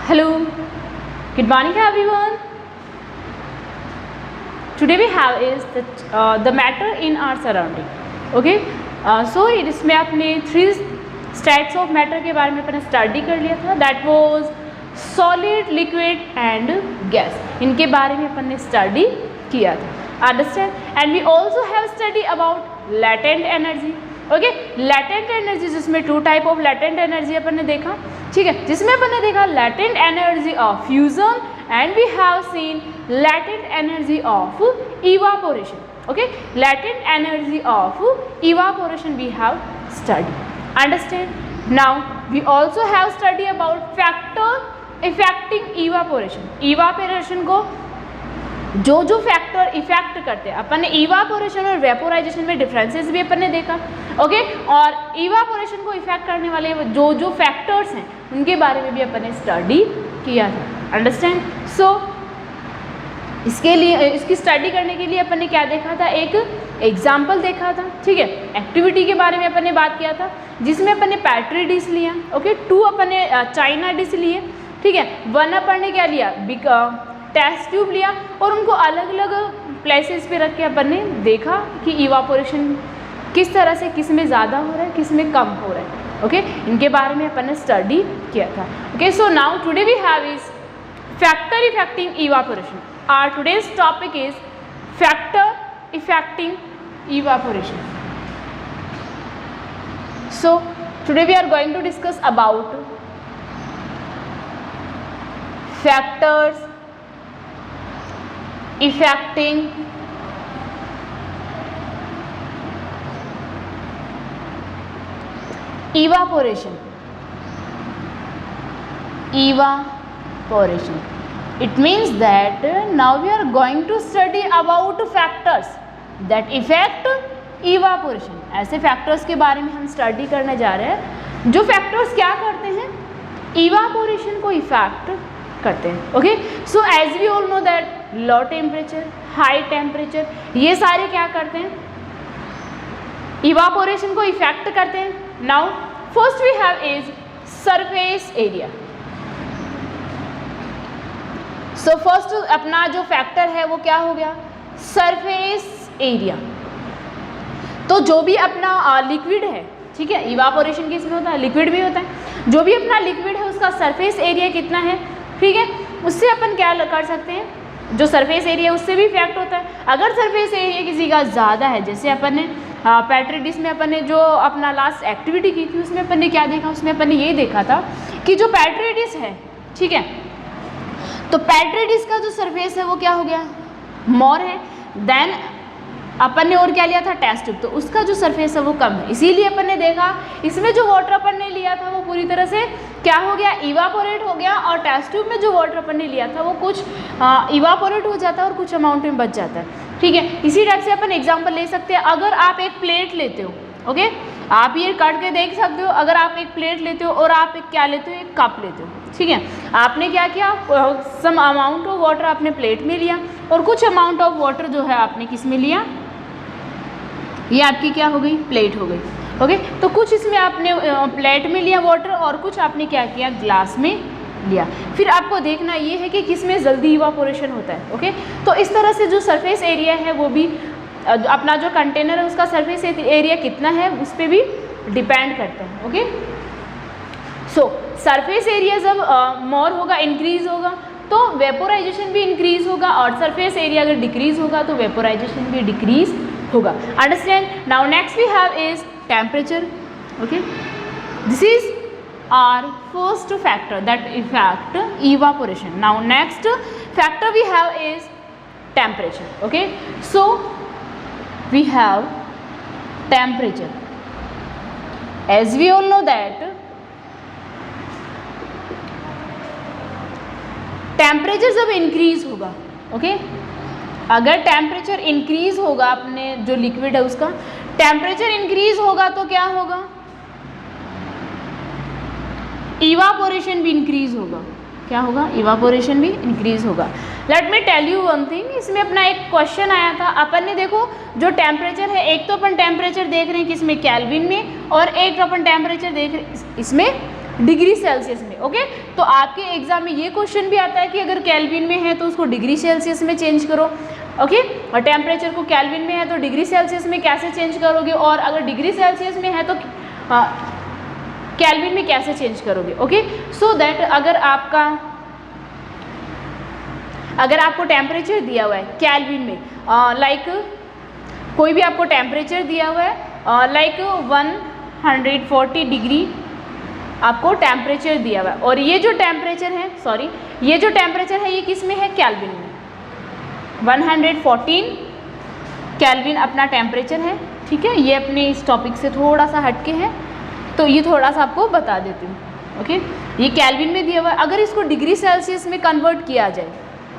Hello, good morning everyone. Today we have is the matter in our surrounding. Okay, so इसमें आपने 3 states of matter के बारे में अपने स्टडी कर लिया था. That was solid, liquid and gas. इनके बारे में अपन ने स्टडी किया था. Understand. And we also have study about latent energy. Okay, latent energy जिसमें 2 टाइप ऑफ लैटेंट एनर्जी अपन ने देखा. ठीक है, जिसमें अपन ने देखा latent energy of fusion and we have seen latent energy of evaporation. Okay, latent energy of evaporation we have studied. Understand? Now we also have study about factor affecting evaporation. Evaporation को जो factor effect करते हैं अपन ने evaporation और vaporisation में differences भी अपन ने देखा. ओके, और इवापोरेशन को इफेक्ट करने वाले जो फैक्टर्स हैं उनके बारे में भी अपन ने स्टडी किया था. अंडरस्टैंड? सो इसके लिए इसकी स्टडी करने के लिए अपन ने क्या देखा था, एक एग्जाम्पल देखा था. ठीक है, एक्टिविटी के बारे में अपन ने बात किया था जिसमें अपन ने पैट्री डिश लिया. ओके, 2 अपन ने चाइना डिश लिए. ठीक है, 1 अपन ने क्या लिया, टेस्ट ट्यूब लिया और उनको अलग अलग प्लेसेस पे रख के अपन ने देखा कि इवापोरेशन किस तरह से, किस में ज़्यादा हो रहा है, किस में कम हो रहा है. ओके, इनके बारे में अपन ने स्टडी किया था. Okay, so now today we have is factor affecting evaporation. Our today's topic is factor affecting evaporation. So today we are going to discuss about factors affecting evaporation. Evaporation. It means that now we are going to study about factors that affect evaporation. ऐसे factors के बारे में हम study करने जा रहे हैं जो factors क्या करते हैं, evaporation को इफेक्ट करते हैं. Okay, so as we all know that low temperature, high temperature, ये सारे क्या करते हैं, evaporation को इफेक्ट करते हैं. Now first we have is surface area. So first अपना जो फैक्टर है वो क्या हो गया, सरफेस एरिया. तो जो भी अपना लिक्विड है, ठीक है, इवापोरेशन किसमें होता है, लिक्विड भी होता है. जो भी अपना लिक्विड है उसका सरफेस एरिया कितना है, ठीक है, उससे अपन क्या कर सकते हैं, जो सरफेस एरिया उससे भी इफेक्ट होता है. अगर सरफेस एरिया किसी का ज़्यादा है, जैसे अपन ने पैट्री डिश में अपन ने जो अपना लास्ट एक्टिविटी की थी उसमें अपन ने क्या देखा, उसमें अपन ने ये देखा था कि जो पैट्री डिश है, ठीक है, तो पैट्री डिश का जो सरफेस है वो क्या हो गया, मोर है. देन अपन ने और क्या लिया था, टेस्ट ट्यूब, तो उसका जो सरफेस है वो कम है. इसीलिए अपन ने देखा इसमें जो वाटर अपन ने लिया था वो पूरी तरह से क्या हो गया, इवापोरेट हो गया. और टेस्ट ट्यूब में जो वाटर अपन ने लिया था वो कुछ इवापोरेट हो जाता है और कुछ अमाउंट में बच जाता है. ठीक है, इसी टाइप से अपन एग्जाम्पल ले सकते हैं. अगर आप एक प्लेट लेते हो, ओके, आप ये काट के देख सकते हो, अगर आप एक प्लेट लेते हो और आप एक क्या लेते हो, एक कप लेते हो. ठीक है, आपने क्या किया, सम अमाउंट ऑफ वाटर आपने प्लेट में लिया और कुछ अमाउंट ऑफ वाटर जो है आपने किस में लिया, ये आपकी क्या हो गई, प्लेट हो गई. ओके, तो कुछ इसमें आपने प्लेट में लिया वाटर और कुछ आपने क्या किया, ग्लास में लिया. फिर आपको देखना ये है कि किस में जल्दी इवापोरेशन होता है. ओके, तो इस तरह से जो सरफेस एरिया है वो भी अपना जो कंटेनर है उसका सरफेस एरिया कितना है उस पर भी डिपेंड करता है. ओके, सो सरफेस एरिया जब मोर होगा, इंक्रीज होगा, तो वेपोराइजेशन भी इंक्रीज होगा. और सरफेस एरिया अगर डिक्रीज होगा तो वेपोराइजेशन भी डिक्रीज होगा. Understand? Now next we have is temperature. Okay, this is our first factor that affect evaporation. Now next factor we have is temperature. Okay, so we have temperature. As we all know that temperature जब increase होगा, okay, अगर temperature increase होगा, अपने जो liquid है उसका temperature increase होगा तो क्या होगा, इवापोरेशन भी इंक्रीज होगा. क्या होगा, इवापोरेशन भी इंक्रीज होगा. Let me tell you one thing, इसमें अपना एक क्वेश्चन आया था. अपन ने देखो जो टेम्परेचर है, एक तो अपन टेम्परेचर देख रहे हैं किसमें, केल्विन में, और एक तो अपन टेम्परेचर देख रहे हैं इसमें डिग्री सेल्सियस में। ओके, तो आपके एग्जाम में ये क्वेश्चन भी आता है कि अगर केल्विन में है तो उसको डिग्री सेल्सियस में चेंज करो। ओके, और टेम्परेचर को केल्विन में है तो डिग्री सेल्सियस में कैसे चेंज करोगे, और अगर डिग्री सेल्सियस में है तो केल्विन में कैसे चेंज करोगे। ओके, सो दैट अगर आपको टेम्परेचर दिया हुआ है केल्विन में, लाइक कोई भी आपको टेम्परेचर दिया हुआ है, लाइक 140 डिग्री आपको टेम्परेचर दिया हुआ है, और ये जो टेम्परेचर है ये किस में है, केल्विन में। 114 केल्विन अपना टेम्परेचर है। ठीक है, ये अपने इस टॉपिक से थोड़ा सा हटके है, तो ये थोड़ा सा आपको बता देती हूँ। ओके, ये केल्विन में दिया हुआ है। अगर इसको डिग्री सेल्सियस में कन्वर्ट किया जाए,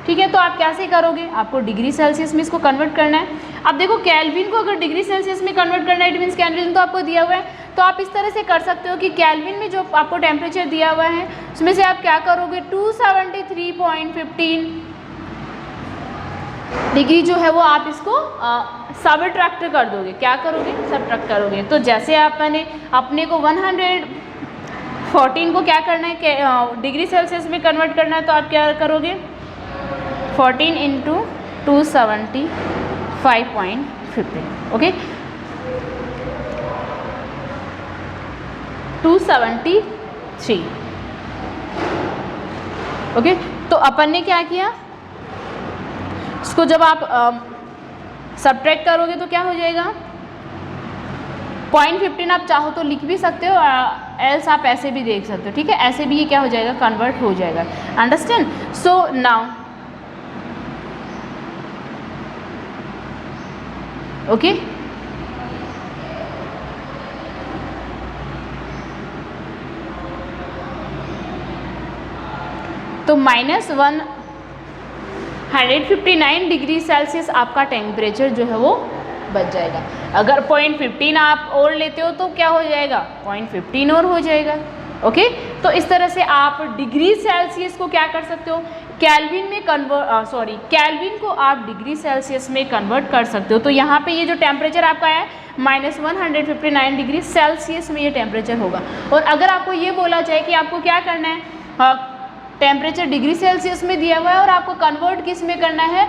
ठीक है, तो आप कैसे करोगे, आपको डिग्री सेल्सियस में इसको कन्वर्ट करना है। अब देखो केल्विन को अगर डिग्री सेल्सियस में कन्वर्ट करना है, इट मीन्स केल्विन तो आपको दिया हुआ है, तो आप इस तरह से कर सकते हो कि केल्विन में जो आपको टेम्परेचर दिया हुआ है उसमें से आप क्या करोगे, 273.15 डिग्री जो है वो आप इसको सबट्रैक्ट कर दोगे। क्या करोगे, सबट्रैक्ट करोगे। तो जैसे अपने को 114 को क्या करना है, डिग्री सेल्सियस में कन्वर्ट करना है, तो आप क्या करोगे, 14 इंटू 275.15। ओके, 273। ओके, तो अपन ने क्या किया, इसको जब आप सबट्रैक्ट करोगे तो क्या हो जाएगा, 0.15 आप चाहो तो लिख भी सकते हो, एल्स आप ऐसे भी देख सकते हो। ठीक है, ऐसे भी ये क्या हो जाएगा, कन्वर्ट हो जाएगा। अंडरस्टैंड? सो नाउ ओके, तो -159 डिग्री सेल्सियस आपका टेम्परेचर जो है वो बच जाएगा। अगर 0.15 आप और लेते हो तो क्या हो जाएगा, 0.15 और हो जाएगा। ओके, तो इस तरह से आप डिग्री सेल्सियस को क्या कर सकते हो, केल्विन में केल्विन को आप डिग्री सेल्सियस में कन्वर्ट कर सकते हो। तो यहाँ पे ये जो टेम्परेचर आपका है -159 डिग्री सेल्सियस में ये टेम्परेचर होगा। और अगर आपको ये बोला जाए कि आपको क्या करना है, टेम्परेचर डिग्री सेल्सियस में दिया हुआ है और आपको कन्वर्ट किस में करना है,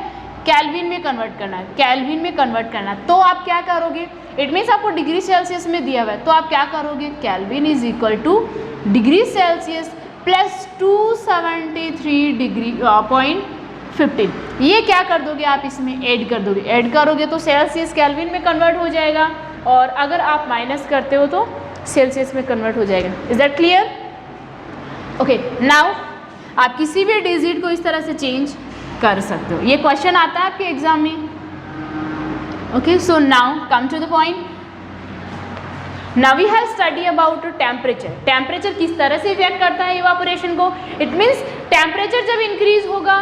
केल्विन में कन्वर्ट करना है, केल्विन में कन्वर्ट करना है, तो आप क्या करोगे, इट मीन्स आपको डिग्री सेल्सियस में दिया हुआ है, तो आप क्या करोगे, kelvin is equal two degree Celsius plus 273.15। ये क्या कर दोगे, आप इसमें ऐड कर दोगे। ऐड करोगे तो सेल्सियस केल्विन में कन्वर्ट हो जाएगा, और अगर आप माइनस करते हो तो सेल्सियस में कन्वर्ट हो जाएगा। Is that clear? Okay, now आप किसी भी डिजिट को इस तरह से चेंज कर सकते हो। ये क्वेश्चन आता है आपके एग्जाम में। Okay, so now come to the point. Now we have study about temperature. Temperature किस तरह से इफेक्ट करता है इवापोरेशन को। इट मीन्स टेम्परेचर जब इंक्रीज होगा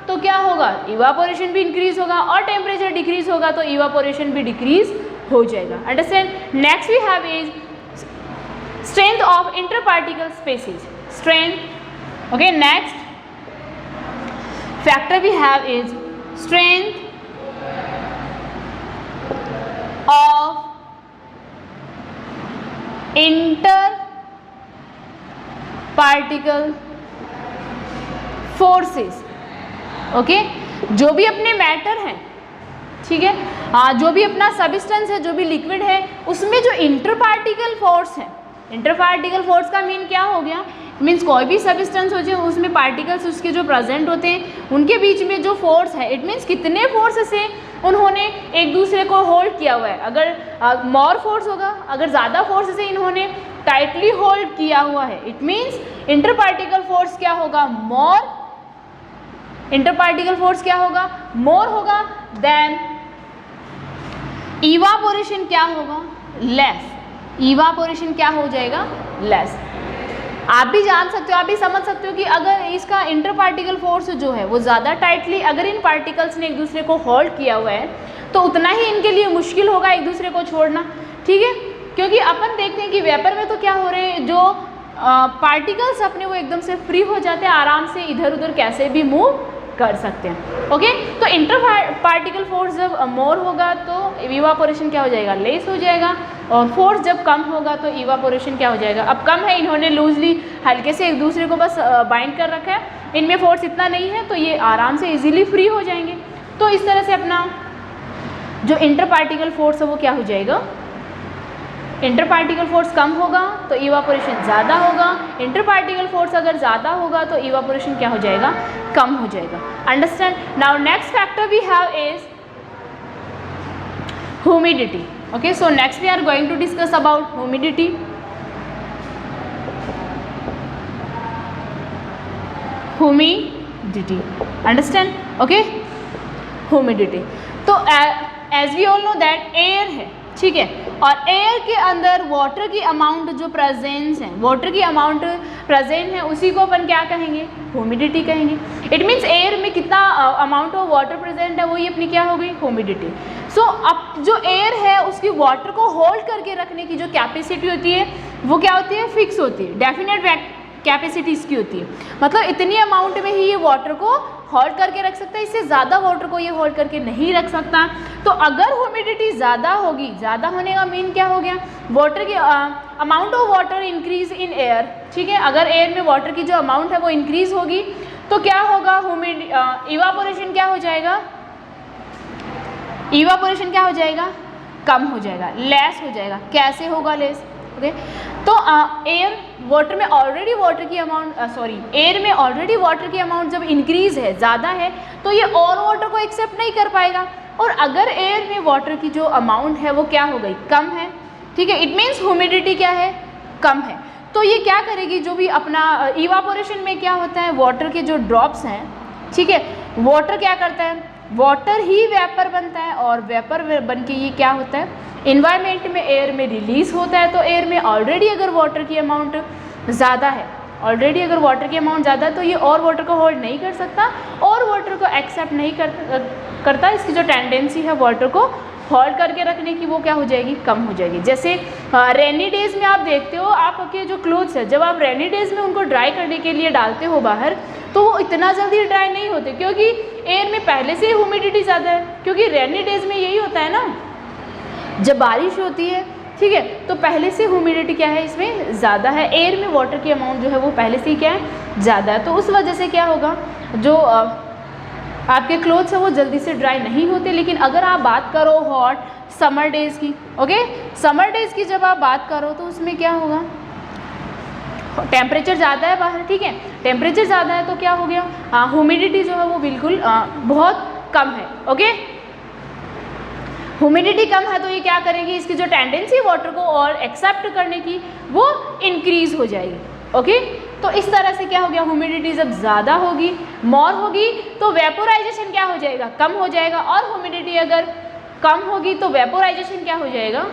तो क्या होगा, इवापोरेशन भी इंक्रीज होगा, और टेम्परेचर डिक्रीज होगा तो इवापोरेशन भी डिक्रीज हो जाएगा। Understand? Next we have is strength of interparticle spaces. Strength, okay, next factor we have is strength of interparticle forces। Okay, जो भी अपने मैटर हैं, ठीक है, जो भी अपना सबस्टेंस है, जो भी लिक्विड है, उसमें जो इंटरपार्टिकल फोर्स है, इंटरपार्टिकल फोर्स का मीन क्या हो गया, मीन्स कोई भी सबस्टेंस हो जाए उसमें पार्टिकल्स उसके जो प्रेजेंट होते हैं उनके बीच में जो फोर्स है, इट मीन्स कितने फोर्स से उन्होंने एक दूसरे को होल्ड किया हुआ है। अगर मोर फोर्स होगा, अगर ज़्यादा फोर्स से इन्होंने टाइटली होल्ड किया हुआ है, इट मीन्स इंटरपार्टिकल फोर्स क्या होगा, मोर। इंटरपार्टिकल फोर्स क्या होगा, मोर होगा। देन इवापोरेशन क्या होगा, लेस। इवापोरेशन क्या हो जाएगा, लेस। आप भी जान सकते हो, आप भी समझ सकते हो कि अगर इसका इंटरपार्टिकल फोर्स जो है वो ज़्यादा टाइटली अगर इन पार्टिकल्स ने एक दूसरे को होल्ड किया हुआ है तो उतना ही इनके लिए मुश्किल होगा एक दूसरे को छोड़ना। ठीक है, क्योंकि अपन देखते हैं कि वेपर में तो क्या हो रहे हैं, जो पार्टिकल्स अपने वो एकदम से फ्री हो जाते हैं, आराम से इधर उधर कैसे भी मूव कर सकते हैं। ओके, तो इंटर पार्टिकल फोर्स जब मोर होगा तो इवापोरेशन क्या हो जाएगा, लेस हो जाएगा, और फोर्स जब कम होगा तो इवापोरेशन क्या हो जाएगा, अब कम है, इन्होंने लूजली हल्के से एक दूसरे को बस बाइंड कर रखा है, इनमें फोर्स इतना नहीं है तो ये आराम से इजीली फ्री हो जाएंगे। तो इस तरह से अपना जो इंटर पार्टिकल फोर्स है वो क्या हो जाएगा, इंटर पार्टिकल फोर्स कम होगा तो इवापोरेशन ज़्यादा होगा, इंटर पार्टिकल फोर्स अगर ज़्यादा होगा तो इवापोरेशन क्या हो जाएगा, कम हो जाएगा। Understand? Now next factor we have is humidity. Okay, so next we are going to discuss about humidity. Humidity, understand? Okay, humidity तो as we all know that air है, ठीक है, और एयर के अंदर वाटर की अमाउंट जो presence है, वाटर की अमाउंट प्रेजेंट है, उसी को अपन क्या कहेंगे, ह्यूमिडिटी कहेंगे। इट मीन्स एयर में कितना अमाउंट ऑफ वाटर प्रेजेंट है वही अपनी क्या हो गई, ह्यूमिडिटी। सो अब जो एयर है उसकी वाटर को होल्ड करके रखने की जो कैपेसिटी होती है वो क्या होती है, फिक्स होती है, डेफिनेट कैपेसिटी इसकी होती है, मतलब इतनी अमाउंट में ही ये वाटर को होल्ड करके रख सकता है, इससे ज़्यादा वाटर को ये होल्ड करके नहीं रख सकता। तो अगर ह्यूमिडिटी ज़्यादा होगी, ज़्यादा होने का मीन क्या हो गया, वाटर की amount of water increase in air, ठीक है, अगर एयर में वाटर की जो अमाउंट है वो इंक्रीज होगी तो क्या होगा, इवापोरेशन क्या हो जाएगा, इवापोरेशन क्या हो जाएगा, कम हो जाएगा, लेस हो जाएगा। कैसे होगा लेस? ओके, तो एयर वाटर में ऑलरेडी वाटर की अमाउंट एयर में ऑलरेडी वाटर की अमाउंट जब इंक्रीज है, ज़्यादा है, तो ये और वाटर को एक्सेप्ट नहीं कर पाएगा, और अगर एयर में वाटर की जो अमाउंट है वो क्या हो गई, कम है, ठीक है, इट मीन्स ह्यूमिडिटी क्या है, कम है। तो ये क्या करेगी, जो भी अपना इवापोरेशन में क्या होता है, वाटर के जो ड्रॉप्स हैं, ठीक है, वाटर क्या करता है, वाटर ही वेपर बनता है, और वेपर बन के ये क्या होता है, इन्वायरमेंट में एयर में रिलीज होता है। तो एयर में ऑलरेडी अगर वाटर की अमाउंट ज़्यादा है, ऑलरेडी अगर वाटर की अमाउंट ज़्यादा है तो ये और वाटर को होल्ड नहीं कर सकता, और वाटर को एक्सेप्ट नहीं करता, इसकी जो टेंडेंसी है वाटर को होल्ड करके रखने की वो क्या हो जाएगी, कम हो जाएगी। जैसे रेनी डेज़ में आप देखते हो, आपके जो क्लोथ्स है जब आप रेनी डेज़ में उनको ड्राई करने के लिए डालते हो बाहर, तो वो इतना जल्दी ड्राई नहीं होते, क्योंकि एयर में पहले से ह्यूमिडिटी ज़्यादा है। क्योंकि रेनी डेज़ में यही होता है ना, जब बारिश होती है, ठीक है, तो पहले से ह्यूमिडिटी क्या है, इसमें ज़्यादा है, एयर में वाटर की अमाउंट जो है वो पहले से ही क्या है, ज़्यादा है। तो उस वजह से क्या होगा, जो आपके क्लोथ्स है वो जल्दी से ड्राई नहीं होते। लेकिन अगर आप बात करो हॉट समर डेज़ की, ओके, समर डेज़ की जब आप बात करो तो उसमें क्या होगा, टेम्परेचर ज़्यादा है बाहर, ठीक है, टेम्परेचर ज़्यादा है तो क्या हो गया, ह्यूमिडिटी जो है वो बिल्कुल बहुत कम है। ओके, ह्यूमिडिटी कम है तो ये क्या करेगी, इसकी जो टेंडेंसी है वाटर को और एक्सेप्ट करने की वो इंक्रीज हो जाएगी। ओके, तो इस तरह से क्या हो गया, ह्यूमिडिटी जब ज़्यादा होगी, मोर होगी, तो वेपोराइजेशन क्या हो जाएगा, कम हो जाएगा, और ह्यूमिडिटी अगर कम होगी तो वेपोराइजेशन क्या हो जाएगा,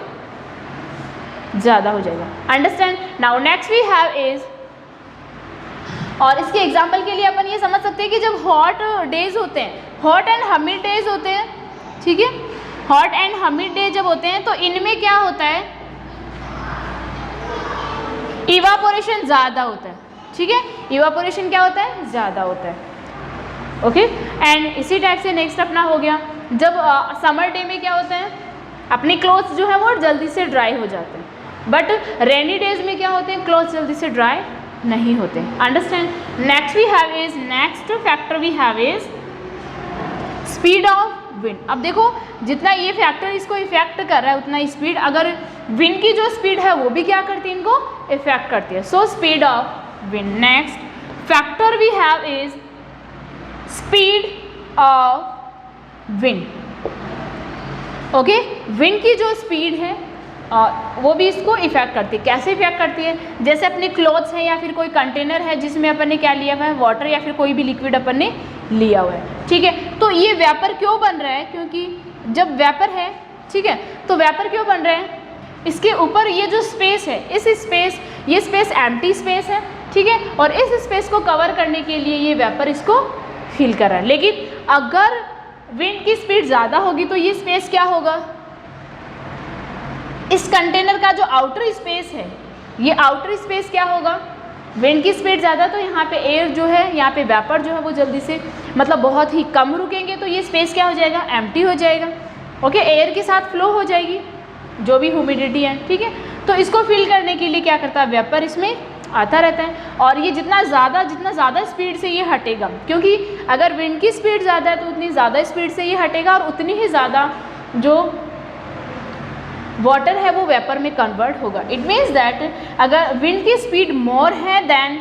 ज़्यादा हो जाएगा। Understand? Now next we have is, और इसके एग्जाम्पल के लिए अपन ये समझ सकते हैं कि जब हॉट डेज होते हैं, हॉट एंड हमिड डेज होते हैं, ठीक है, हॉट एंड हमिड डे जब होते हैं तो इनमें क्या होता है, इवापोरेशन ज़्यादा होता है, ठीक है, इवापोरेशन क्या होता है, ज़्यादा होता है। ओके, एंड इसी टाइप से नेक्स्ट अपना हो गया, जब समर डे में क्या होता है, अपने क्लोथ्स जो है वो जल्दी से ड्राई हो जाते हैं, बट रेनी डेज में क्या होते हैं, क्लोथ्स जल्दी से ड्राई नहीं होते। Understand? Next we have is, next factor we have is speed of wind. अब देखो जितना ये फैक्टर इसको इफेक्ट कर रहा है उतना स्पीड, अगर विंड की जो स्पीड है वो भी क्या करती है, इनको इफेक्ट करती है। So speed of wind. Next factor we have is speed of wind. Okay, wind की जो स्पीड है वो भी इसको इफेक्ट करती है। कैसे इफेक्ट करती है, जैसे अपने क्लॉथ्स हैं या फिर कोई कंटेनर है जिसमें अपन ने क्या लिया हुआ है, वाटर या फिर कोई भी लिक्विड अपन ने लिया हुआ है, ठीक है, तो ये वेपर क्यों बन रहा है, क्योंकि जब वेपर है, ठीक है, तो वेपर क्यों बन रहा है, इसके ऊपर ये जो स्पेस है, ये स्पेस एम्प्टी स्पेस है, ठीक है, और इस स्पेस को कवर करने के लिए ये वेपर इसको फिल कर रहा है। लेकिन अगर विंड की स्पीड ज़्यादा होगी तो ये स्पेस क्या होगा, इस कंटेनर का जो आउटर स्पेस है, ये आउटर स्पेस क्या होगा, विंड की स्पीड ज़्यादा तो यहाँ पे एयर जो है, यहाँ पे वेपर जो है वो जल्दी से मतलब बहुत ही कम रुकेंगे, तो ये स्पेस क्या हो जाएगा, एम्प्टी हो जाएगा। ओके, एयर के साथ फ्लो हो जाएगी जो भी ह्यूमिडिटी है, ठीक है। तो इसको फिल करने के लिए क्या करता है, वेपर इसमें आता रहता है, और ये जितना ज़्यादा स्पीड से ये हटेगा, क्योंकि अगर विंड की स्पीड ज़्यादा है तो उतनी ज़्यादा स्पीड से ये हटेगा और उतनी ही ज़्यादा जो वाटर है वो वेपर में कन्वर्ट होगा। इट मीन्स दैट अगर विंड की स्पीड मोर है देन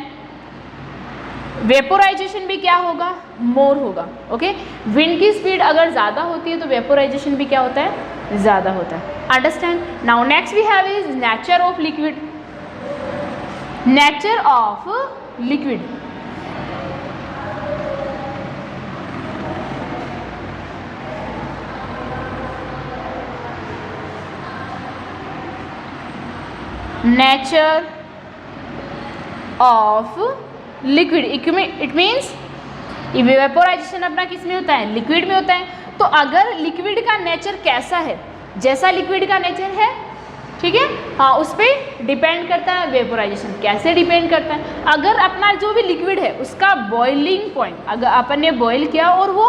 वेपोराइजेशन भी क्या होगा, मोर होगा। ओके, विंड की स्पीड अगर ज़्यादा होती है तो वेपोराइजेशन भी क्या होता है, ज़्यादा होता है। Understand. Now next we have is nature of liquid. Nature of liquid, nature of liquid, it means vaporization अपना किस में होता है, लिक्विड में होता है। तो अगर लिक्विड का नेचर कैसा है, जैसा लिक्विड का नेचर है, ठीक है, हाँ, उस पर डिपेंड करता है वेपोराइजेशन। कैसे डिपेंड करता है, अगर अपना जो भी लिक्विड है उसका बॉइलिंग पॉइंट अगर अपन ने बॉईल किया और वो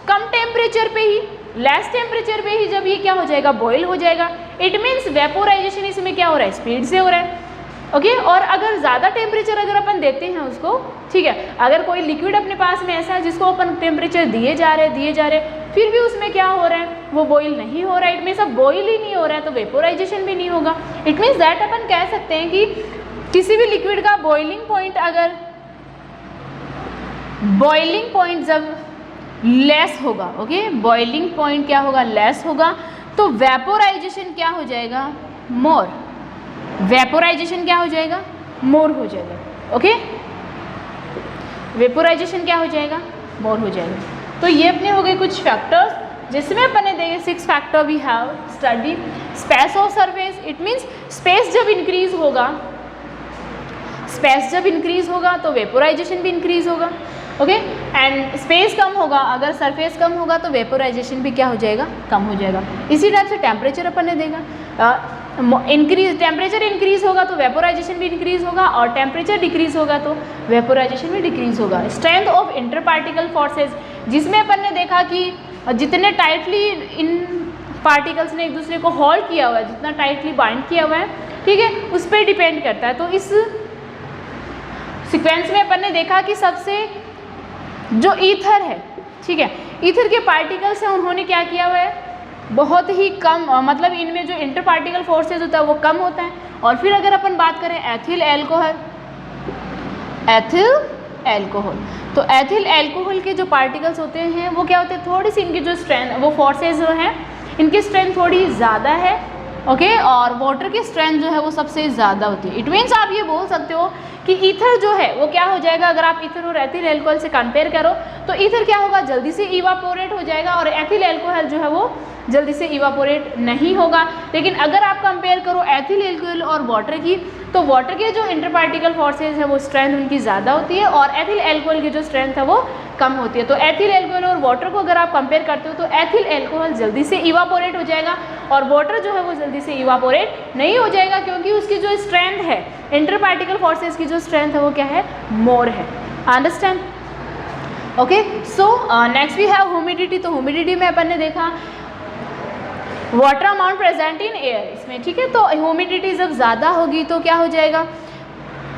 कम टेम्परेचर पे ही, लेस टेम्परेचर पे ही जब ये क्या हो जाएगा, बॉईल हो जाएगा, इट मीन्स वेपोराइजेशन इसमें क्या हो रहा है, स्पीड से हो रहा है। ओके, और अगर ज़्यादा टेम्परेचर अगर अपन देते हैं उसको, ठीक है, अगर कोई लिक्विड अपने पास में ऐसा है जिसको अपन टेम्परेचर दिए जा रहे फिर भी उसमें क्या हो रहा है, वो बॉईल नहीं हो रहा है, इट मीन्स अब बॉईल ही नहीं हो रहा है तो वेपोराइजेशन भी नहीं होगा। इट मीन्स दैट अपन कह सकते हैं कि किसी भी लिक्विड का बॉइलिंग पॉइंट अगर बॉइलिंग पॉइंट जब लेस होगा, ओके, बॉइलिंग पॉइंट क्या होगा, लेस होगा, तो वेपोराइजेशन क्या हो जाएगा, मोर। वेपोराइजेशन क्या हो जाएगा, मोर हो जाएगा। ओके, वेपोराइजेशन क्या हो जाएगा, मोर हो जाएगा। तो ये अपने हो गए कुछ फैक्टर्स जिसमें अपन ने देखे 6 factor we have study. Space of surface, it means space जब इंक्रीज होगा, स्पेस जब इंक्रीज होगा तो वेपोराइजेशन भी इंक्रीज होगा। ओके, एंड स्पेस कम होगा, अगर सरफेस कम होगा तो वेपोराइजेशन भी क्या हो जाएगा, कम हो जाएगा। इसी टाइप से टेम्परेचर अपन ने देगा, टेम्परेचर इंक्रीज होगा तो वेपोराइजेशन भी इंक्रीज होगा, और टेम्परेचर डिक्रीज होगा तो वेपोराइजेशन भी डिक्रीज होगा। Strength of inter particle forces, जिसमें अपन ने देखा कि जितने टाइटली इन पार्टिकल्स ने एक दूसरे को होल्ड किया हुआ है, जितना टाइटली बाइंड किया हुआ है, ठीक है, उस पर डिपेंड करता है। तो इस सीक्वेंस में अपन ने देखा कि सबसे जो ईथर है, ठीक है, ईथर के पार्टिकल्स हैं, उन्होंने क्या किया हुआ है, बहुत ही कम, मतलब इनमें जो इंटर पार्टिकल फोर्सेज होता है वो कम होता है। और फिर अगर अपन बात करें एथिल एल्कोहल, तो एथिल एल्कोहल के जो पार्टिकल्स होते हैं वो क्या होते हैं, थोड़ी सी इनकी जो स्ट्रेंथ, वो फोर्सेज जो हैं इनकी स्ट्रेंथ थोड़ी ज़्यादा है। ओके, और वाटर की स्ट्रेंथ जो है वो सबसे ज़्यादा होती है। इट मीन्स आप ये बोल सकते हो कि ईथर जो है वो क्या हो जाएगा, अगर आप ईथर और एथिल एल्कोहल से कंपेयर करो तो ईथर क्या होगा, जल्दी से इवापोरेट हो जाएगा, और एथिल एल्कोहल जो है वो जल्दी से इवापोरेट नहीं होगा। लेकिन अगर आप कंपेयर करो एथिल एल्कोहल और वाटर की, तो वाटर के जो इंटर पार्टिकल फोर्सेज है वो स्ट्रेंथ उनकी ज़्यादा होती है, और एथिल एल्कोहल की जो स्ट्रेंथ है वो कम होती है। तो एथिल एल्कोहल और वाटर को अगर आप कंपेयर करते हो तो एथिल एल्कोहल जल्दी से इवापोरेट हो जाएगा, और वाटर जो है वो जल्दी से इवापोरेट नहीं हो जाएगा, क्योंकि उसकी जो स्ट्रेंथ है, इंटर पार्टिकल फोर्सेज की जो स्ट्रेंथ है वो क्या है, मोर है। Understand. Okay, so next we have humidity. तो ह्यूमिडिटी में अपन ने देखा water amount present in air, इसमें, ठीक है। तो ह्यूमिडिटी जब ज़्यादा होगी तो क्या हो जाएगा,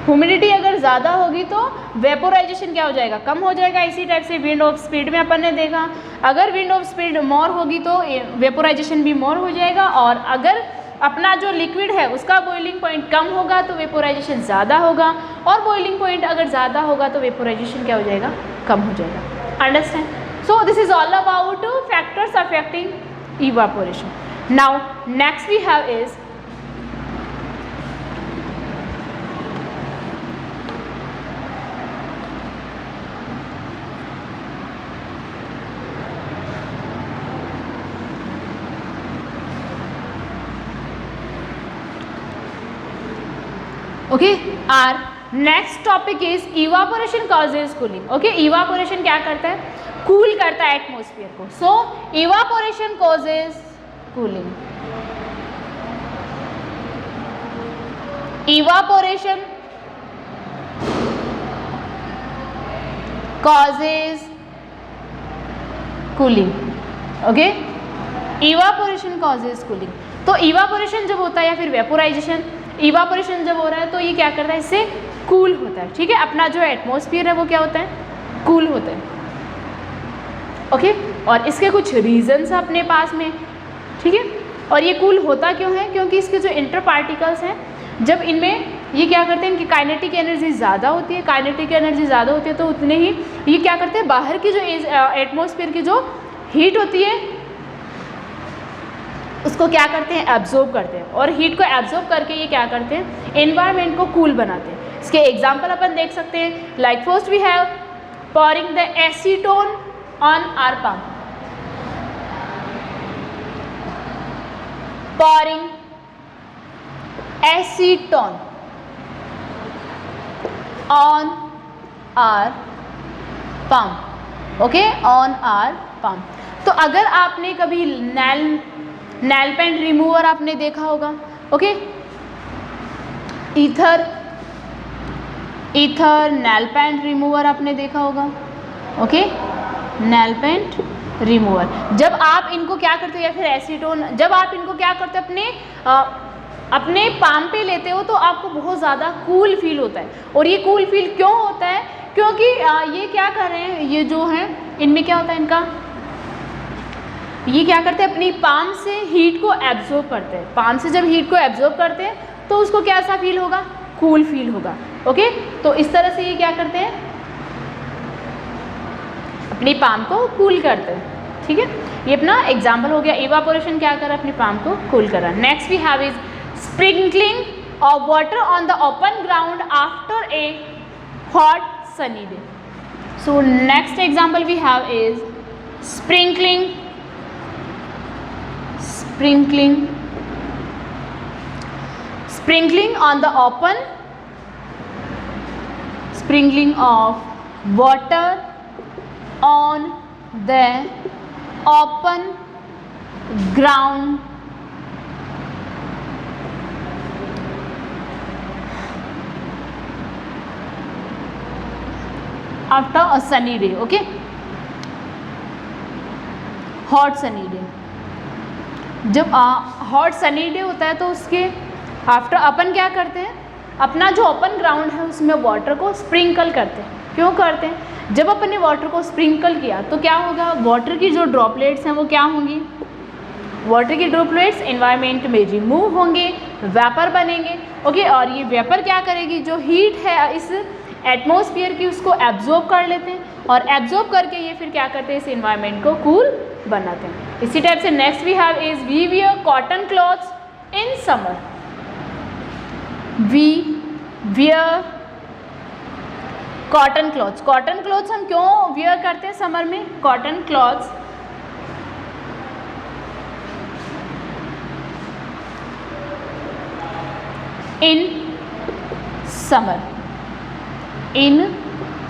ह्यूमिडिटी अगर ज़्यादा होगी तो वेपोराइजेशन क्या हो जाएगा, कम हो जाएगा। इसी टाइप से विंड ऑफ स्पीड में अपन ने देखा, अगर विंड ऑफ स्पीड मोर होगी तो वेपोराइजेशन भी मोर हो जाएगा, और अगर अपना जो लिक्विड है उसका बॉइलिंग पॉइंट कम होगा तो वेपोराइजेशन ज़्यादा होगा, और बॉइलिंग पॉइंट अगर ज़्यादा होगा तो वेपोराइजेशन क्या हो जाएगा, कम हो जाएगा। Understand. So this is all about factors affecting evaporation. Now next we have is okay, our next topic is evaporation causes cooling. Okay, evaporation क्या करता है, कूल करता है एटमोस्फियर को. So evaporation causes cooling. Evaporation causes cooling. Okay, evaporation causes cooling. तो evaporation जब होता है या फिर वेपोराइजेशन, इवापोरेशन जब हो रहा है तो ये क्या करता है, इससे कूल होता है. ठीक है, अपना जो एटमॉस्फेयर है वो क्या होता है, कूल होता है. ओके, और इसके कुछ रीजंस है अपने पास में. ठीक है, और ये कूल होता क्यों है, क्योंकि इसके जो इंटर पार्टिकल्स हैं जब इनमें ये क्या करते हैं, इनकी काइनेटिक एनर्जी ज़्यादा होती है. काइनेटिक एनर्जी ज़्यादा होती है तो उतने ही ये क्या करते हैं, बाहर की जो एटमॉस्फेयर की जो हीट होती है उसको क्या करते हैं, एब्जॉर्ब करते हैं. और हीट को एब्जॉर्ब करके ये क्या करते हैं, एनवायरनमेंट को कूल बनाते हैं. इसके एग्जांपल अपन देख सकते हैं. Like first we have pouring the acetone on our pump. pouring acetone on our pump. Okay, on our pump. तो अगर आपने कभी नेल पेंट रिमूवर आपने देखा होगा. Okay, ether nail paint remover आपने देखा होगा. Okay, nail paint remover. जब आप इनको क्या करते हो, या फिर एसीटोन, जब आप इनको क्या करते हो, अपने पाम पे लेते हो तो आपको बहुत ज़्यादा कूल फील होता है. और ये कूल फील क्यों होता है, क्योंकि ये क्या कर रहे हैं, ये जो है इनमें क्या होता है, इनका ये क्या करते हैं, अपनी पाम से हीट को एब्जॉर्ब करते हैं. पाम से जब हीट को एब्जॉर्ब करते हैं तो उसको कैसा फील होगा, कूल फील होगा. ओके, तो इस तरह से ये क्या करते हैं, अपनी पाम को कूल करते हैं. ठीक है, ये अपना एग्जाम्पल हो गया. इवापोरेशन क्या कर रहा है, अपनी पाम को कूल कर रहा है. Next we have is sprinkling of water on the open ground after a hot sunny day. So next example we have is sprinkling on the open, sprinkling of water on the open ground after a sunny day. Okay, hot sunny day. जब hot sunny day होता है तो उसके after अपन क्या करते हैं, अपना जो ओपन ग्राउंड है उसमें वाटर को स्प्रिंकल करते हैं. क्यों करते हैं, जब अपन ने वाटर को स्प्रिंकल किया तो क्या होगा, वाटर की जो ड्रॉपलेट्स हैं वो क्या होंगी, वाटर की ड्रॉपलेट्स एनवायरनमेंट में रिमूव होंगे, वेपर बनेंगे. ओके, और ये वेपर क्या करेगी, जो हीट है इस एटमॉस्फेयर की उसको एब्जॉर्ब कर लेते हैं, और एब्जॉर्ब करके ये फिर क्या करते हैं, इस एनवायरनमेंट को कूल बनाते हैं. इसी टाइप से next we have is we wear cotton clothes in summer. We wear cotton clothes. Cotton clothes हम क्यों वियर करते हैं समर में, cotton clothes in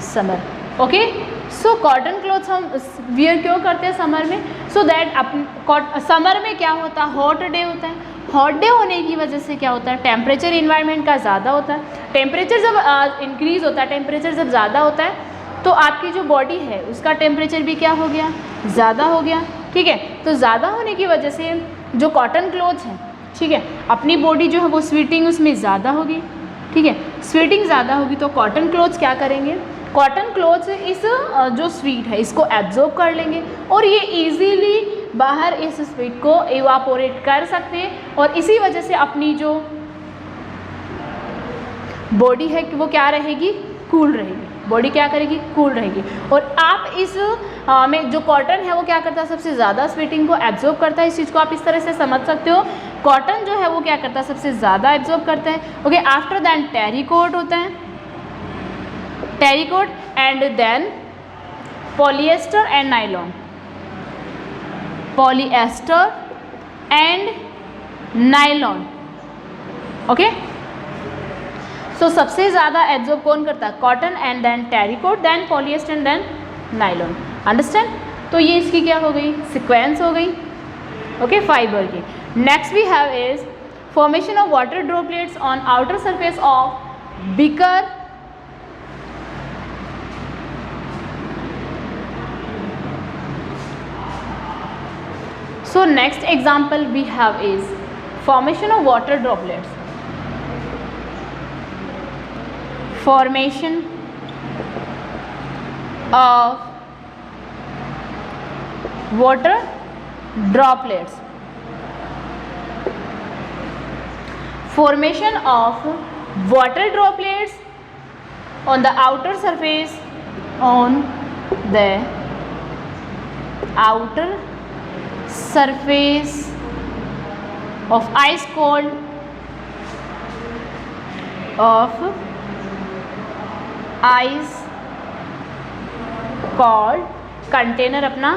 summer. Okay, so cotton clothes हम वियर क्यों करते हैं समर में, सो दैट समर में क्या होता है, हॉट डे होता है. हॉट डे होने की वजह से क्या होता है, टेम्परेचर इन्वायरमेंट का ज़्यादा होता है. टेम्परेचर जब इंक्रीज़ होता है, टेम्परेचर जब ज़्यादा होता है तो आपकी जो बॉडी है उसका टेम्परेचर भी क्या हो गया, ज़्यादा हो गया. ठीक है, तो ज़्यादा होने की वजह से जो कॉटन क्लॉथ्स हैं, ठीक है, अपनी बॉडी जो है वो स्वेटिंग उसमें ज़्यादा होगी. ठीक है, स्वेटिंग ज़्यादा होगी तो कॉटन क्लॉथ्स क्या करेंगे, कॉटन क्लॉथ्स इस जो स्वीट है इसको एब्जॉर्ब कर लेंगे और ये इजीली बाहर इस स्वीट को इवापोरेट कर सकते हैं. और इसी वजह से अपनी जो बॉडी है कि वो क्या रहेगी, कूल रहेगी. बॉडी क्या करेगी, कूल रहेगी. और आप इस में जो कॉटन है वो क्या करता है, सबसे ज़्यादा स्वेटिंग को एब्जॉर्ब करता है. इस चीज़ को आप इस तरह से समझ सकते हो. कॉटन जो है वो क्या करता है, सबसे ज़्यादा एब्जॉर्ब करता है. ओके, आफ्टर दैन टेरिकोट होता है, terrycot and then polyester and nylon. Polyester and nylon. Okay, so सबसे ज़्यादा एब्जॉर्ब कौन करता है, cotton and then terrycot then polyester and then nylon. Understand. तो ये इसकी क्या हो गई, सीक्वेंस हो गई. ओके, फाइबर की. Next we have is formation of water droplets on outer surface of beaker So next example we have is formation of water droplets. Formation of water droplets. Formation of water droplets on the outer surface, on the outer surface of ice called container अपना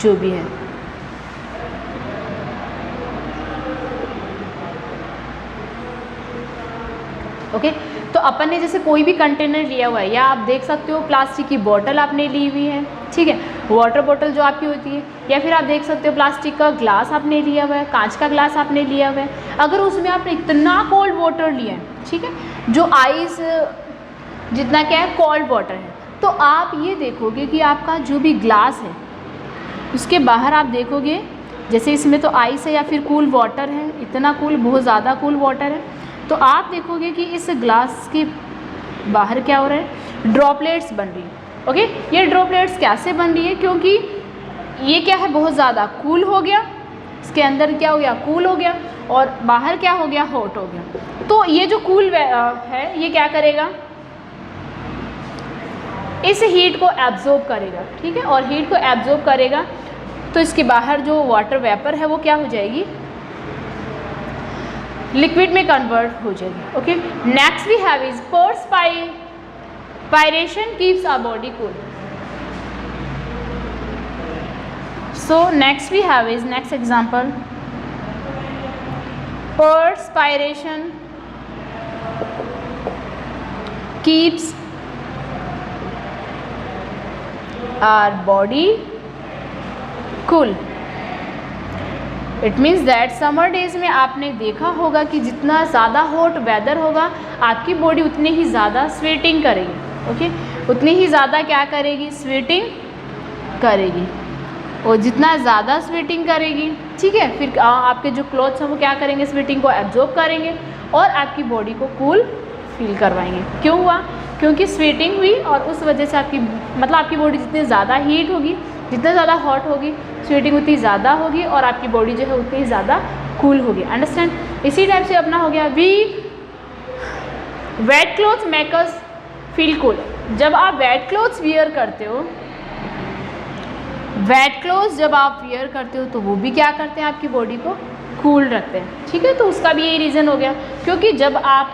जो भी है। Okay तो अपन ने जैसे कोई भी container लिया हुआ है, या आप देख सकते हो प्लास्टिक की बोतल आपने ली हुई है, ठीक है, वाटर बोतल जो आपकी होती है, या फिर आप देख सकते हो प्लास्टिक का ग्लास आपने लिया हुआ है, कांच का ग्लास आपने लिया हुआ है। अगर उसमें आपने इतना कोल्ड वाटर लिया है, ठीक है, जो आइस जितना क्या है कोल्ड वाटर है, तो आप ये देखोगे कि आपका जो भी ग्लास है उसके बाहर आप देखोगे जैसे इसमें तो आइस है या फिर कूल वाटर है, इतना कूल, बहुत ज़्यादा कूल वाटर है, तो आप देखोगे कि इस ग्लास के बाहर क्या हो रहा है, ड्रॉपलेट्स बन रही है। ओके, ये ड्रॉपलेट्स कैसे बन रही है, क्योंकि ये क्या है, बहुत ज़्यादा कूल हो गया, इसके अंदर क्या हो गया, कूल हो गया, और बाहर क्या हो गया, हॉट हो गया। तो ये जो कूल है ये क्या करेगा, इस हीट को एब्जॉर्ब करेगा, ठीक है, और हीट को एब्जॉर्ब करेगा तो इसके बाहर जो वाटर वेपर है वो क्या हो जाएगी, लिक्विड में कन्वर्ट हो जाएगी। Okay, next we have is perspiration keeps our body cool. So next we have is next example, perspiration keeps our body cool. It means that summer days में आपने देखा होगा कि जितना ज़्यादा हॉट वेदर होगा आपकी बॉडी उतनी ही ज़्यादा स्वेटिंग करेगी। ओके, उतनी ही ज़्यादा क्या करेगी, स्वेटिंग करेगी, और जितना ज़्यादा स्वेटिंग करेगी, ठीक है, फिर आपके जो क्लॉथ्स हैं वो क्या करेंगे, स्वेटिंग को एब्जॉर्ब करेंगे और आपकी बॉडी को कूल फील करवाएंगे। क्यों हुआ, क्योंकि स्वेटिंग हुई और उस वजह से आपकी मतलब आपकी बॉडी जितनी ज़्यादा हीट होगी, जितना ज़्यादा हॉट होगी, स्वेटिंग उतनी ज़्यादा होगी और आपकी बॉडी जो है उतनी ज़्यादा कूल होगी। अंडरस्टैंड? इसी टाइप से अपना हो गया we wet clothes make us feel cool. जब आप वेट क्लोथ्स वियर करते हो, वेट क्लोथ्स जब आप वियर करते हो तो वो भी क्या करते हैं, आपकी बॉडी को कूल रखते हैं। ठीक है, तो उसका भी यही रीज़न हो गया, क्योंकि जब आप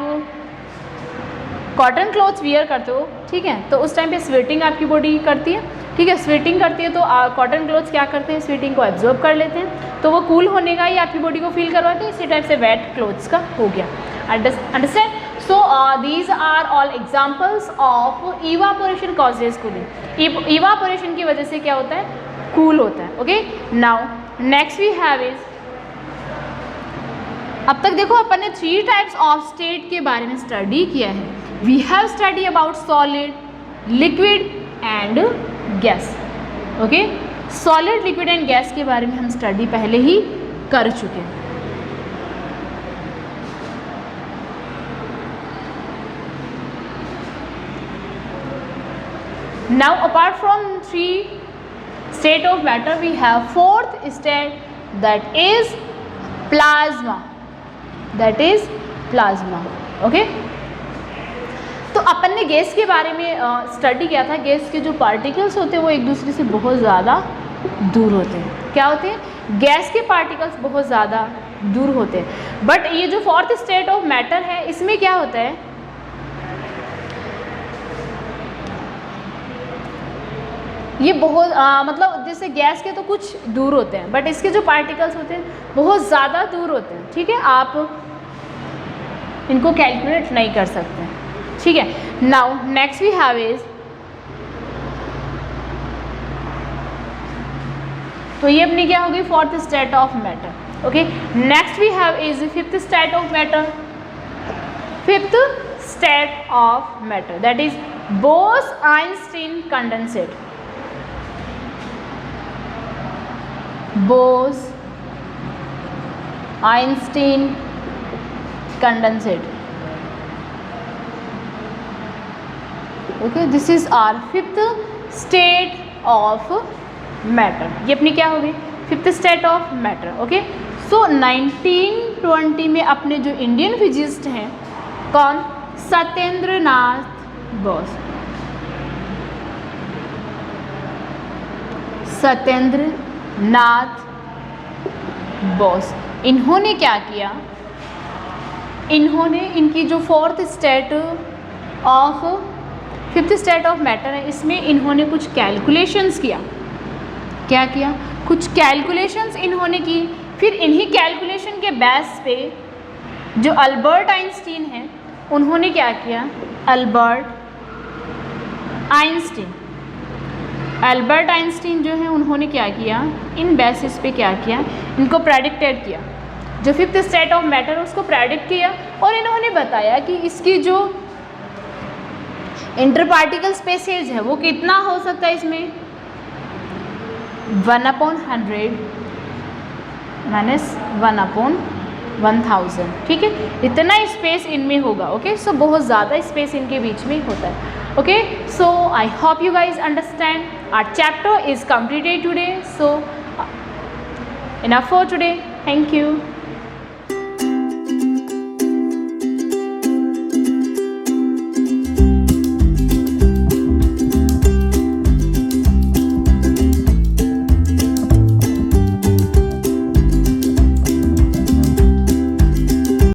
कॉटन क्लॉथ्स वियर करते हो, ठीक है, तो उस टाइम पे स्वेटिंग आपकी बॉडी करती है। ठीक है, स्वेटिंग करती है तो कॉटन क्लॉथ्स क्या करते हैं, स्वेटिंग को एब्जॉर्ब कर लेते हैं, तो वो कूल होने का ही आपकी बॉडी को फील करवाते हैं। इसी टाइप से वेट क्लॉथ्स का हो गया। Understand? So these are all examples of evaporation causes cooling. Evaporation की वजह से क्या होता है, कूल होता है। Okay, now next we have is, अब तक देखो अपन ने 3 टाइप्स ऑफ स्टेट के बारे में स्टडी किया है। We have study about solid, liquid and gas. Okay, solid, liquid and gas के बारे में हम स्टडी पहले ही कर चुके हैं। Now apart from 3 state of matter we have 4th state, that is plasma, that is plasma. okay, तो अपन ने गैस के बारे में स्टडी किया था। गैस के जो पार्टिकल्स होते हैं वो एक दूसरे से बहुत ज़्यादा दूर होते हैं। क्या होते हैं, गैस के पार्टिकल्स बहुत ज़्यादा दूर होते हैं। बट ये जो 4th स्टेट ऑफ मैटर है, इसमें क्या होता है, ये बहुत मतलब जैसे गैस के तो कुछ दूर होते हैं, बट इसके जो पार्टिकल्स होते हैं बहुत ज़्यादा दूर होते हैं। ठीक है, आप इनको कैलकुलेट नहीं कर सकते। ठीक है, now next we have is, तो ये अपनी क्या होगी, 4th state of matter. Okay, next we have is 5th state of matter. 5th state of matter, that is Bose Einstein condensate. Bose Einstein condensate. Okay, this is our fifth state of matter. ये अपनी क्या हो गई? Fifth state of matter. Okay, so 1920 में अपने जो Indian physicist हैं, कौन? सत्येंद्र नाथ बोस। सत्येंद्र नाथ बोस, इन्होंने क्या किया? इन्होंने इनकी जो fourth state of fifth state of matter है, इसमें इन्होंने कुछ कैलकुलेशंस किया। क्या किया? कुछ कैलकुलेशंस इन्होंने की। फिर इन्हीं कैलकुलेशन के बेस पे जो अल्बर्ट आइंस्टीन है, उन्होंने क्या किया? अल्बर्ट आइंस्टीन जो है, उन्होंने क्या किया? इन बेसिस पे क्या किया? इनको प्रेडिक्टेड किया, जो फिफ्थ स्टेट ऑफ मैटर उसको प्रेडिक्ट किया, और इन्होंने बताया कि इसकी जो इंटर पार्टिकल स्पेसेज है वो कितना हो सकता है इसमें? 1/100 माइनस 1/1000। ठीक है, इतना स्पेस इनमें होगा। ओके, सो बहुत ज़्यादा स्पेस इनके बीच में होता है। Okay, so I hope you guys understand. Our chapter is completed today, so enough for today. Thank you.